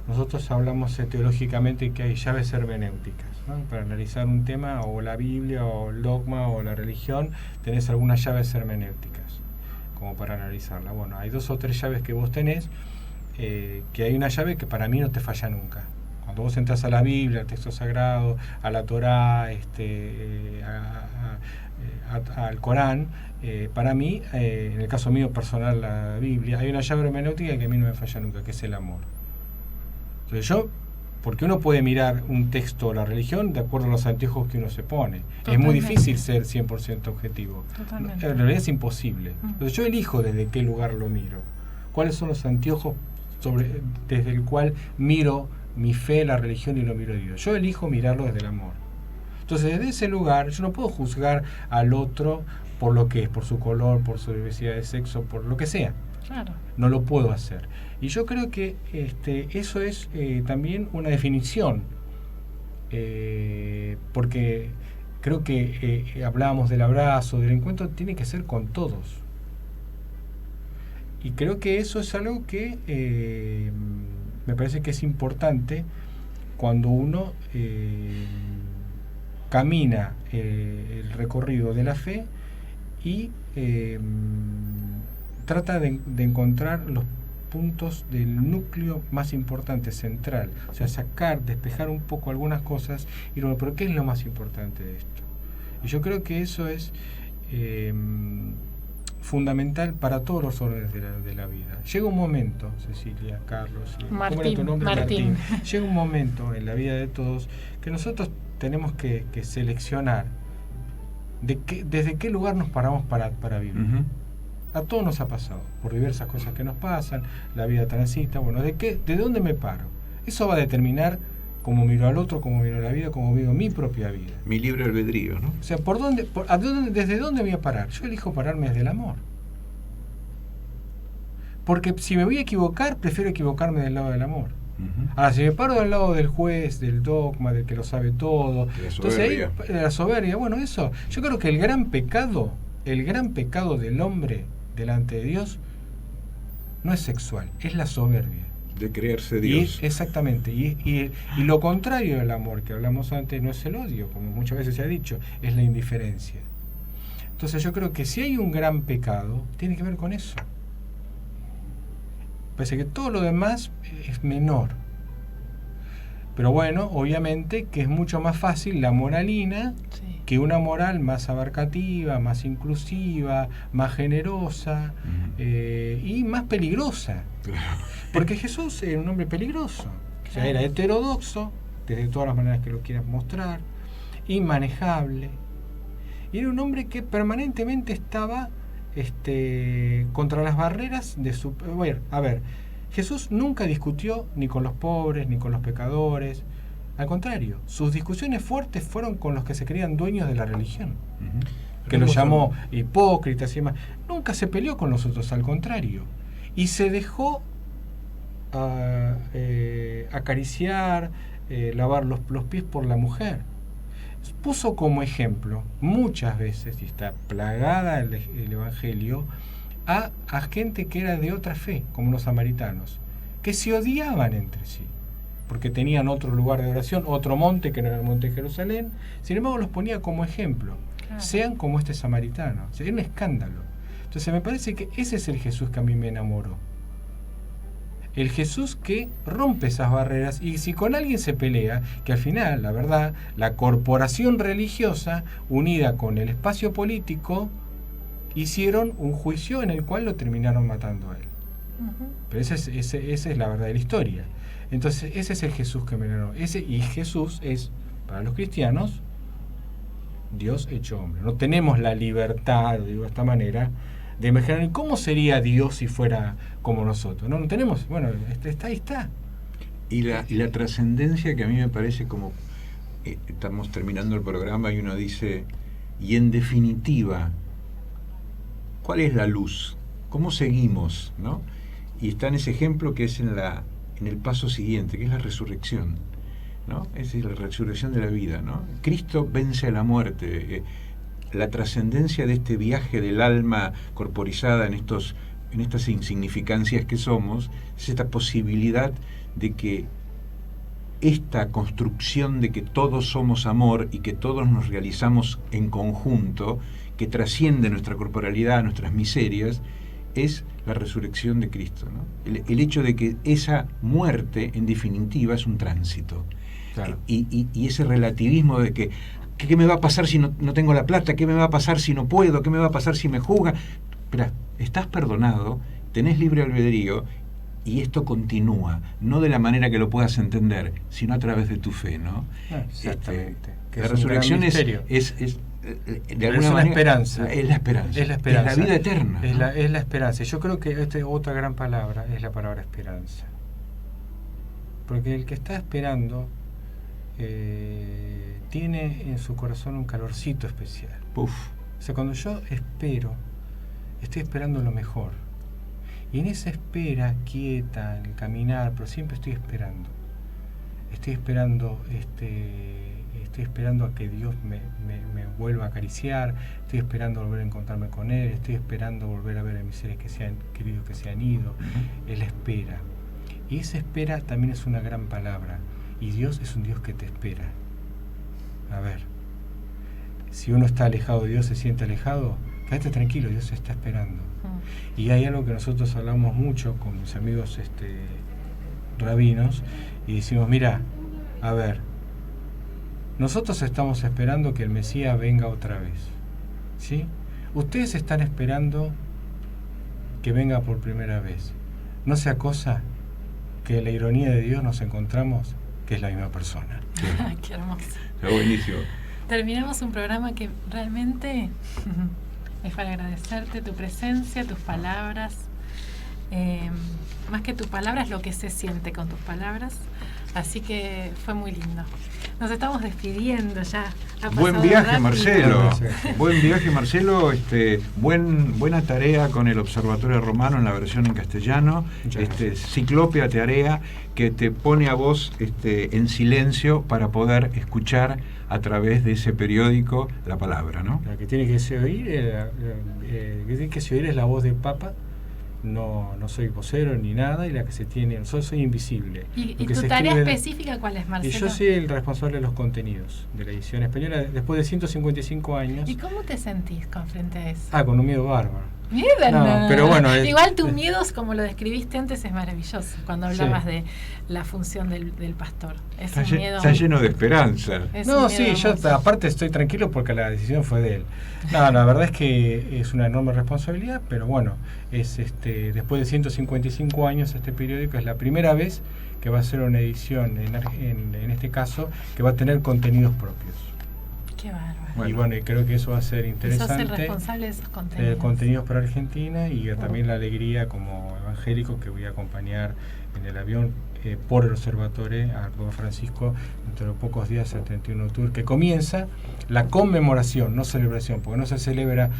nosotros hablamos teológicamente que hay llaves hermenéuticas, ¿no? Para analizar un tema, o la Biblia, o el dogma, o la religión, tenés algunas llaves hermenéuticas, como para analizarla. Bueno, hay 2 o 3 llaves que vos tenés, que hay una llave que para mí no te falla nunca. Cuando vos entras a la Biblia, al texto sagrado, a la Torá, al Corán, para mí, en el caso mío personal, la Biblia, hay una llave hermenéutica que a mí no me falla nunca, que es el amor. Entonces porque uno puede mirar un texto o la religión de acuerdo a los anteojos que uno se pone. Totalmente. Es muy difícil ser 100% objetivo. Totalmente. En realidad es imposible. Entonces yo elijo desde qué lugar lo miro. ¿Cuáles son los anteojos desde el cual miro mi fe, la religión y lo miro a Dios? Yo elijo mirarlo desde el amor. Entonces desde ese lugar yo no puedo juzgar al otro por lo que es, por su color, por su diversidad de sexo, por lo que sea. Claro. No lo puedo hacer. Y yo creo que eso es también una definición, porque creo que hablábamos del abrazo, del encuentro, tiene que ser con todos. Y creo que eso es algo que me parece que es importante cuando uno camina el recorrido de la fe y trata de encontrar los puntos del núcleo más importante, central. O sea, despejar un poco algunas cosas y luego, ¿pero qué es lo más importante de esto? Y yo creo que eso es fundamental para todos los órdenes de la vida. Llega un momento, Cecilia, Carlos, ¿cómo era tu nombre? Martín. Llega un momento en la vida de todos que nosotros tenemos que seleccionar desde qué lugar nos paramos para vivir. A todos nos ha pasado, por diversas cosas que nos pasan, la vida transita, bueno, ¿de dónde me paro? Eso va a determinar cómo miro al otro, cómo miro la vida, cómo vivo mi propia vida. Mi libre albedrío, ¿no? O sea, ¿desde dónde me voy a parar? Yo elijo pararme desde el amor. Porque si me voy a equivocar, prefiero equivocarme del lado del amor. Ahora, si me paro al lado del juez, del dogma, del que lo sabe todo, entonces ahí, de la soberbia, bueno, eso, yo creo que el gran pecado del hombre delante de Dios no es sexual, es la soberbia. De creerse Dios. Exactamente. Y lo contrario del amor que hablamos antes no es el odio, como muchas veces se ha dicho, es la indiferencia. Entonces yo creo que si hay un gran pecado, tiene que ver con eso. Parece que todo lo demás es menor. Pero bueno, obviamente que es mucho más fácil la moralina que una moral más abarcativa, más inclusiva, más generosa y más peligrosa. Claro. Porque Jesús era un hombre peligroso. O sea, era heterodoxo, desde todas las maneras que lo quieras mostrar, inmanejable. Y era un hombre que permanentemente estaba contra las barreras de su... A ver, Jesús nunca discutió ni con los pobres, ni con los pecadores. Al contrario, sus discusiones fuertes fueron con los que se creían dueños de la religión. Que los llamó hipócritas y demás. Nunca se peleó con los otros, al contrario. Y se dejó acariciar, lavar los pies por la mujer. Puso como ejemplo muchas veces, y está plagada el Evangelio, a gente que era de otra fe, como los samaritanos, que se odiaban entre sí, porque tenían otro lugar de oración, otro monte que no era el monte de Jerusalén. Sin embargo, los ponía como ejemplo. Claro. Sean como este samaritano. O sea, era un escándalo. Entonces me parece que ese es el Jesús que a mí me enamoró. El Jesús que rompe esas barreras, y si con alguien se pelea, que al final, la verdad, la corporación religiosa unida con el espacio político hicieron un juicio en el cual lo terminaron matando a él. Pero esa es la verdad de la historia. Entonces ese es el Jesús que me enamoró. Y Jesús es, para los cristianos, Dios hecho hombre. No tenemos la libertad, digo de esta manera, de imaginar cómo sería Dios si fuera como nosotros. No tenemos, bueno, está ahí está. Y la trascendencia que a mí me parece como estamos terminando el programa y uno dice, y en definitiva, ¿cuál es la luz? ¿Cómo seguimos? ¿No? Y está en ese ejemplo que es en el paso siguiente, que es la resurrección, ¿no? Es la resurrección de la vida, ¿no? Cristo vence a la muerte. La trascendencia de este viaje del alma corporizada en estas insignificancias que somos, es esta posibilidad de que esta construcción de que todos somos amor y que todos nos realizamos en conjunto, que trasciende nuestra corporalidad, nuestras miserias, es la resurrección de Cristo, ¿no? El hecho de que esa muerte, en definitiva, es un tránsito. Claro. Y ese relativismo de que ¿qué me va a pasar si no tengo la plata? ¿Qué me va a pasar si no puedo? ¿Qué me va a pasar si me juzgan? Pero estás perdonado, tenés libre albedrío, y esto continúa, no de la manera que lo puedas entender, sino a través de tu fe, ¿no? Exactamente. La resurrección es de alguna manera, esperanza. Es la esperanza. Es la esperanza. Es la vida eterna. Es la esperanza. Yo creo que otra gran palabra es la palabra esperanza. Porque el que está esperando tiene en su corazón un calorcito especial. Uf. O sea, cuando yo espero, estoy esperando lo mejor. Y en esa espera quieta, en el caminar, pero siempre estoy esperando. Estoy esperando a que Dios me vuelva a acariciar, estoy esperando volver a encontrarme con Él, estoy esperando volver a ver a mis seres queridos que se han ido. Él espera. Y esa espera también es una gran palabra. Y Dios es un Dios que te espera. A ver, si uno está alejado de Dios, se siente alejado, quédate tranquilo, Dios se está esperando. Y hay algo que nosotros hablamos mucho con mis amigos rabinos, y decimos, mira, a ver, nosotros estamos esperando que el Mesías venga otra vez, ¿sí? Ustedes están esperando que venga por primera vez. No sea cosa que en la ironía de Dios nos encontramos que es la misma persona. Sí. Qué hermoso. Está buenísimo. Terminamos un programa que realmente es para agradecerte tu presencia, tus palabras. Más que tus palabras, lo que se siente con tus palabras. Así que fue muy lindo. Nos estamos despidiendo ya. Buen viaje, Marcelo. Buen viaje, Marcelo. Buena tarea con el Observatorio Romano en la versión en castellano. Ciclópea tarea que te pone a vos en silencio para poder escuchar a través de ese periódico la palabra, ¿no? La que tiene que se oír, es la voz del Papa. No soy vocero ni nada, y la que se tiene, soy invisible. ¿Y tu tarea específica cuál es, Marcelo? Y yo soy el responsable de los contenidos de la edición española después de 155 años. ¿Y cómo te sentís con frente a eso? Con un miedo bárbaro. Miedo, no. Pero bueno, igual tu miedo, como lo describiste antes, es maravilloso. Cuando hablabas de la función del pastor. Es un miedo. Está lleno de esperanza. Yo aparte estoy tranquilo porque la decisión fue de él. La verdad es que es una enorme responsabilidad, pero bueno, es después de 155 años este periódico es la primera vez que va a ser una edición en este caso que va a tener contenidos propios. Qué bárbaro. Y bueno, y creo que eso va a ser interesante. Sos el responsable de esos contenidos. Contenidos para Argentina, y también la alegría como evangélico que voy a acompañar en el avión por el observatorio al Papa Francisco dentro de pocos días, el 31 de octubre, que comienza la conmemoración, no celebración, porque no se celebra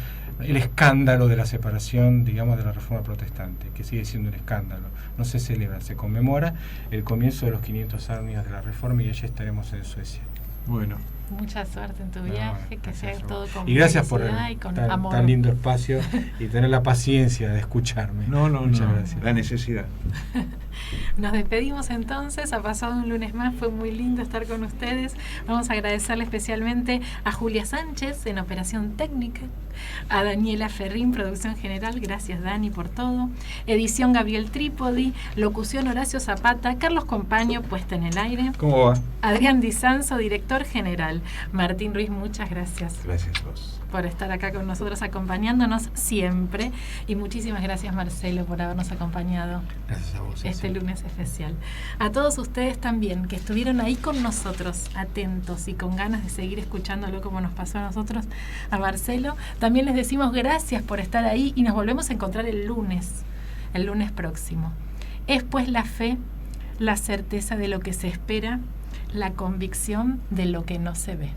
el escándalo de la separación, digamos, de la Reforma Protestante, que sigue siendo un escándalo. No se celebra, se conmemora el comienzo de los 500 años de la Reforma, y allí estaremos en Suecia. Bueno. Mucha suerte en tu viaje, que sea todo con y gracias por tan lindo espacio y tener la paciencia de escucharme. Muchas gracias. La necesidad. Nos despedimos entonces, ha pasado un lunes más, fue muy lindo estar con ustedes. Vamos a agradecerle especialmente a Julia Sánchez en operación técnica, a Daniela Ferrín, producción general, gracias Dani por todo, edición Gabriel Trípodi, locución Horacio Zapata, Carlos Compaño, puesta en el aire. ¿Cómo va? Adrián Di Sanzo, director general. Martín Ruiz, muchas gracias. Gracias a vos. Por estar acá con nosotros, acompañándonos siempre. Y muchísimas gracias, Marcelo, por habernos acompañado. Gracias a vos. Este lunes especial. A todos ustedes también, que estuvieron ahí con nosotros, atentos y con ganas de seguir escuchándolo como nos pasó a nosotros, a Marcelo. También les decimos gracias por estar ahí, y nos volvemos a encontrar el lunes próximo. Es pues la fe, la certeza de lo que se espera, la convicción de lo que no se ve.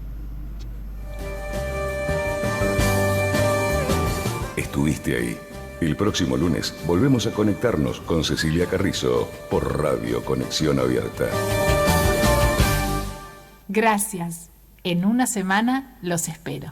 Estuviste ahí. El próximo lunes volvemos a conectarnos con Cecilia Carrizo por Radio Conexión Abierta. Gracias. En una semana los espero.